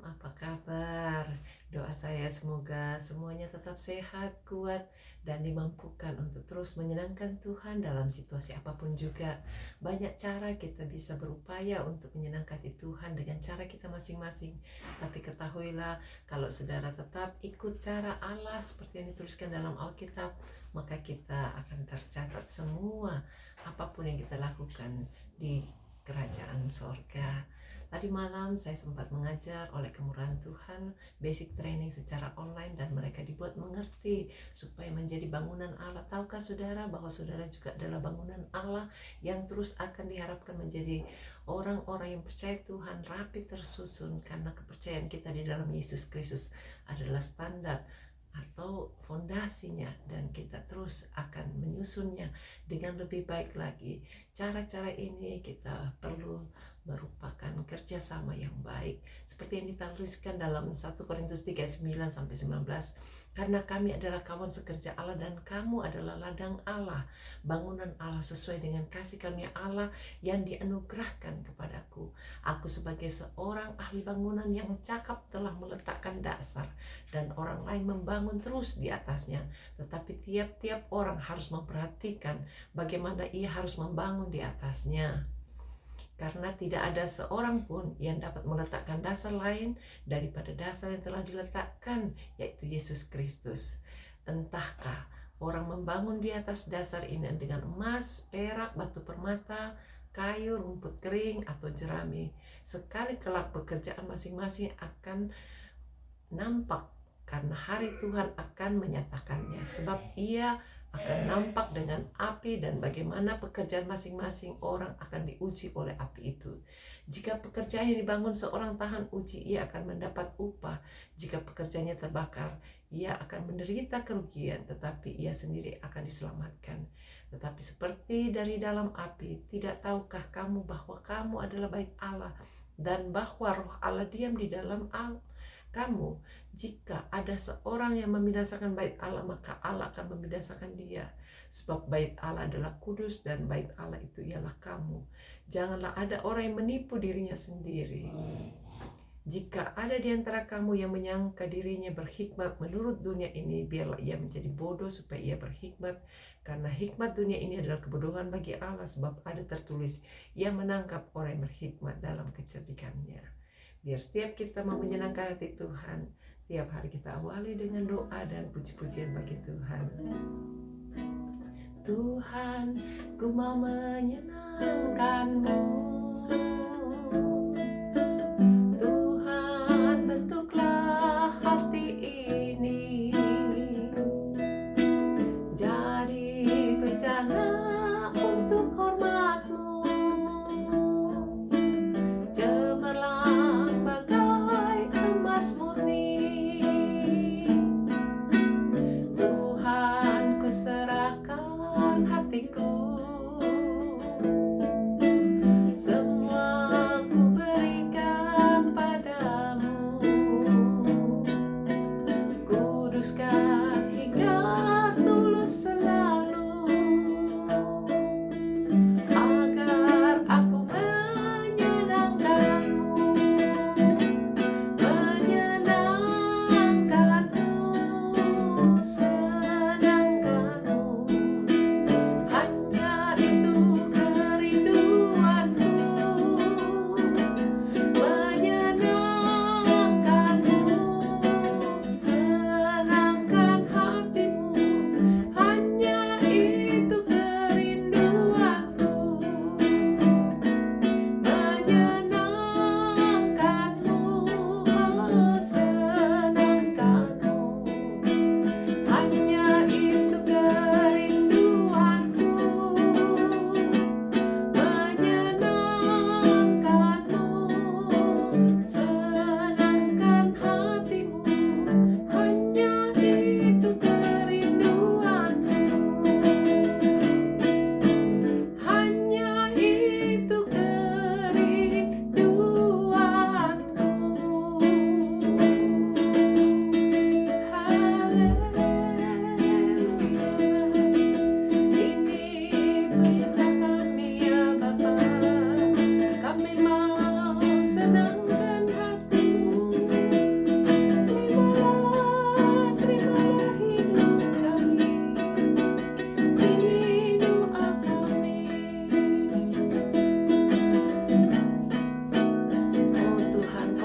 apa kabar? Doa saya semoga semuanya tetap sehat, kuat, dan dimampukan untuk terus menyenangkan Tuhan dalam situasi apapun juga. Banyak cara kita bisa berupaya untuk menyenangkan Tuhan dengan cara kita masing-masing. Tapi ketahuilah, kalau saudara tetap ikut cara Allah seperti yang dituliskan dalam Alkitab, maka kita akan tercatat semua apapun yang kita lakukan di kerajaan sorga. Tadi malam saya sempat mengajar oleh kemurahan Tuhan basic training secara online dan mereka dibuat mengerti supaya menjadi bangunan Allah. Tahukah saudara bahwa saudara juga adalah bangunan Allah yang terus akan diharapkan menjadi orang-orang yang percaya Tuhan rapi tersusun karena kepercayaan kita di dalam Yesus Kristus adalah standar atau fondasinya dan kita terus akan menyusunnya dengan lebih baik lagi. Cara-cara ini kita perlu merupakan kerjasama yang baik seperti yang dituliskan dalam 1 Korintus 3:9-19, karena kami adalah kawan sekerja Allah dan kamu adalah ladang Allah, bangunan Allah sesuai dengan kasih karunia Allah yang dianugerahkan kepadaku. Aku sebagai seorang ahli bangunan yang cakap telah meletakkan dasar dan orang lain membangun terus di atasnya, tetapi tiap-tiap orang harus memperhatikan bagaimana ia harus membangun di atasnya. Karena tidak ada seorang pun yang dapat meletakkan dasar lain daripada dasar yang telah diletakkan, yaitu Yesus Kristus. Entahkah orang membangun di atas dasar ini dengan emas, perak, batu permata, kayu, rumput kering, atau jerami. Sekali kelak pekerjaan masing-masing akan nampak karena hari Tuhan akan menyatakannya, sebab ia akan nampak dengan api dan bagaimana pekerjaan masing-masing orang akan diuji oleh api itu. Jika pekerjaan yang dibangun seorang tahan uji, ia akan mendapat upah. Jika pekerjaannya terbakar, ia akan menderita kerugian, tetapi ia sendiri akan diselamatkan. Tetapi seperti dari dalam api, tidak tahukah kamu bahwa kamu adalah bait Allah dan bahwa roh Allah diam di dalam kamu? Jika ada seorang yang membinasakan bait Allah, maka Allah akan membinasakan dia. Sebab bait Allah adalah kudus dan bait Allah itu ialah kamu. Janganlah ada orang yang menipu dirinya sendiri. Jika ada di antara kamu yang menyangka dirinya berhikmat menurut dunia ini, biarlah ia menjadi bodoh supaya ia berhikmat. Karena hikmat dunia ini adalah kebodohan bagi Allah, sebab ada tertulis, ia menangkap orang yang berhikmat dalam kecerdikannya. Biar setiap kita mau menyenangkan hati Tuhan, tiap hari kita awali dengan doa dan puji-pujian bagi Tuhan. Tuhan, ku mau menyenangkan-Mu. Tuhan, bentuklah hati ini jadi bejana untuk hormat-Mu. Cemerlang bagai emas murni. Tuhan, ku serahkan hatiku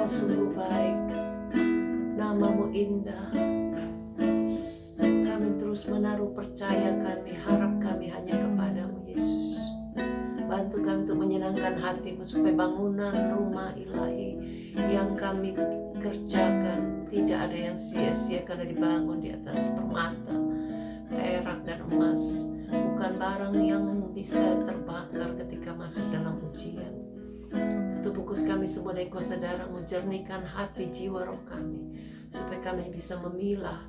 Engkau sungguh baik, nama-Mu indah. Kami terus menaruh percaya kami, harap kami hanya kepada-Mu Yesus. Bantu kami untuk menyenangkan hati-Mu supaya bangunan rumah ilahi yang kami kerjakan tidak ada yang sia-sia karena dibangun di atas permata, perak dan emas, bukan barang yang bisa terbakar ketika masuk dalam ujian. Tubuh bungkus kami semua dari kuasa darah-Mu, jernihkan hati jiwa roh kami, supaya kami bisa memilah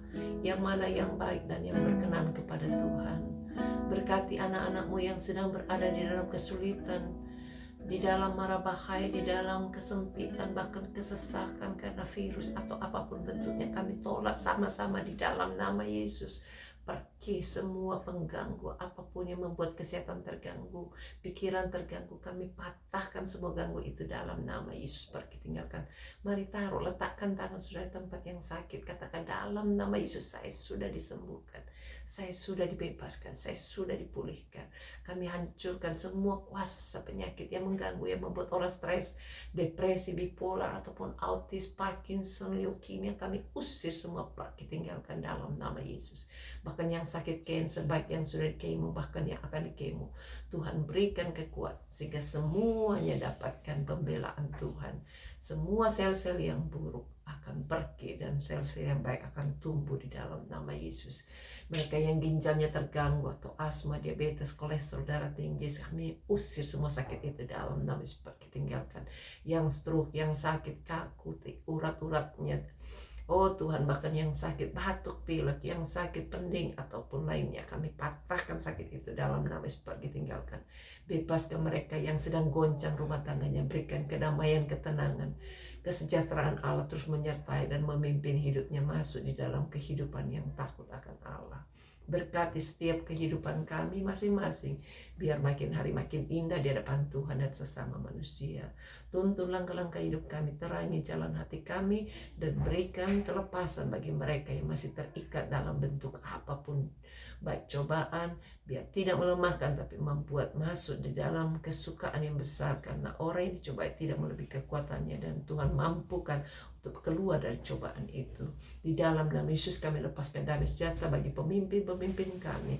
yang mana yang baik dan yang berkenan kepada Tuhan. Berkati anak-anak-Mu yang sedang berada di dalam kesulitan, di dalam mara bahaya, di dalam kesempitan, bahkan kesesakan karena virus atau apapun bentuknya, kami tolak sama-sama di dalam nama Yesus. Pergi semua pengganggu, apapun yang membuat kesehatan terganggu, pikiran terganggu, kami patahkan semua ganggu itu dalam nama Yesus. Pergi, tinggalkan. Mari taruh, letakkan tangan saudara di tempat yang sakit, katakan dalam nama Yesus, saya sudah disembuhkan, saya sudah dibebaskan, saya sudah dipulihkan. Kami hancurkan semua kuasa penyakit yang mengganggu, yang membuat orang stres, depresi, bipolar, ataupun autis, Parkinson, leukemia. Kami usir semua, pergi, tinggalkan dalam nama Yesus. Bahkan yang sakit cancer, baik yang sudah di kemo, bahkan yang akan di kemo, Tuhan berikan kekuatan sehingga semuanya dapatkan pembelaan Tuhan. Semua sel-sel yang buruk akan pergi dan sel-sel yang baik akan tumbuh di dalam nama Yesus. Mereka yang ginjalnya terganggu atau asma, diabetes, kolesterol, darah tinggi, kami usir semua sakit itu dalam nama Yesus. Pergi, tinggalkan. Yang stroke, yang sakit kaku, urat-uratnya, oh Tuhan, bahkan yang sakit batuk pilek, yang sakit pending ataupun lainnya, kami patahkan sakit itu dalam nama Yesus. Pergi, tinggalkan. Bebaskan mereka yang sedang goncang rumah tangganya, berikan kedamaian, ketenangan, kesejahteraan Allah terus menyertai dan memimpin hidupnya masuk di dalam kehidupan yang takut akan Allah. Berkati setiap kehidupan kami masing-masing, biar makin hari makin indah di hadapan Tuhan dan sesama manusia. Tuntun langkah-langkah hidup kami, terangi jalan hati kami, dan berikan kelepasan bagi mereka yang masih terikat dalam bentuk apapun, baik cobaan, biar tidak melemahkan tapi membuat masuk di dalam kesukaan yang besar, karena orang yang dicobai tidak melebihi kekuatannya, dan Tuhan mampukan untuk keluar dari cobaan itu. Di dalam nama Yesus kami lepaskan damai sejahtera bagi pemimpin-pemimpin kami,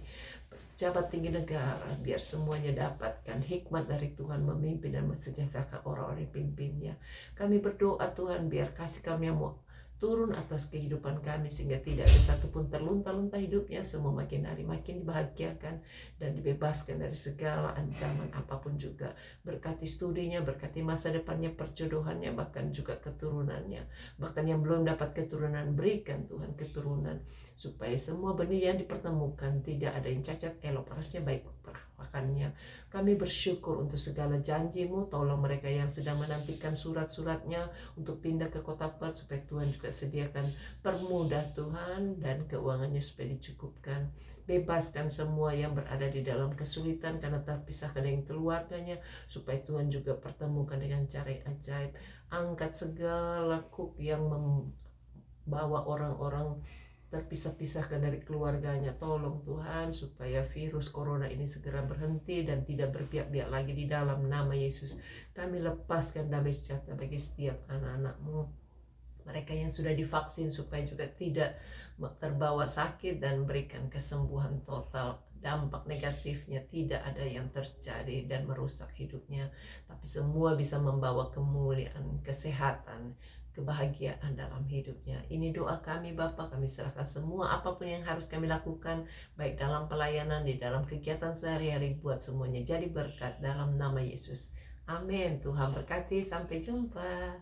pejabat tinggi negara, biar semuanya dapatkan hikmat dari Tuhan memimpin dan mensejahterakan orang-orang yang pimpinnya. Kami berdoa Tuhan, biar kasih kami yang mau turun atas kehidupan kami, sehingga tidak ada satupun terlunta-lunta hidupnya, semua makin hari makin dibahagiakan dan dibebaskan dari segala ancaman apapun juga. Berkati studinya, berkati masa depannya, perjodohannya, bahkan juga keturunannya. Bahkan yang belum dapat keturunan, berikan Tuhan keturunan, supaya semua benih yang dipertemukan tidak ada yang cacat, elok parasnya, baik perawakannya. Kami bersyukur untuk segala janji-Mu. Tolong mereka yang sedang menantikan surat-suratnya untuk pindah ke kota Perth, supaya Tuhan juga sediakan permudah Tuhan, dan keuangannya supaya dicukupkan. Bebaskan semua yang berada di dalam kesulitan karena terpisahkan dengan keluarganya, supaya Tuhan juga pertemukan dengan cara yang ajaib. Angkat segala kuk yang membawa orang-orang terpisah-pisahkan dari keluarganya. Tolong Tuhan supaya virus corona ini segera berhenti dan tidak berbiak-biak lagi. Di dalam nama Yesus kami lepaskan damai sejahtera bagi setiap anak-anak-Mu, mereka yang sudah divaksin, supaya juga tidak terbawa sakit, dan berikan kesembuhan total. Dampak negatifnya tidak ada yang terjadi dan merusak hidupnya, tapi semua bisa membawa kemuliaan, kesehatan, kebahagiaan dalam hidupnya. Ini doa kami Bapa, kami serahkan semua apapun yang harus kami lakukan, baik dalam pelayanan, di dalam kegiatan sehari-hari, buat semuanya jadi berkat dalam nama Yesus. Amin. Tuhan berkati, sampai jumpa.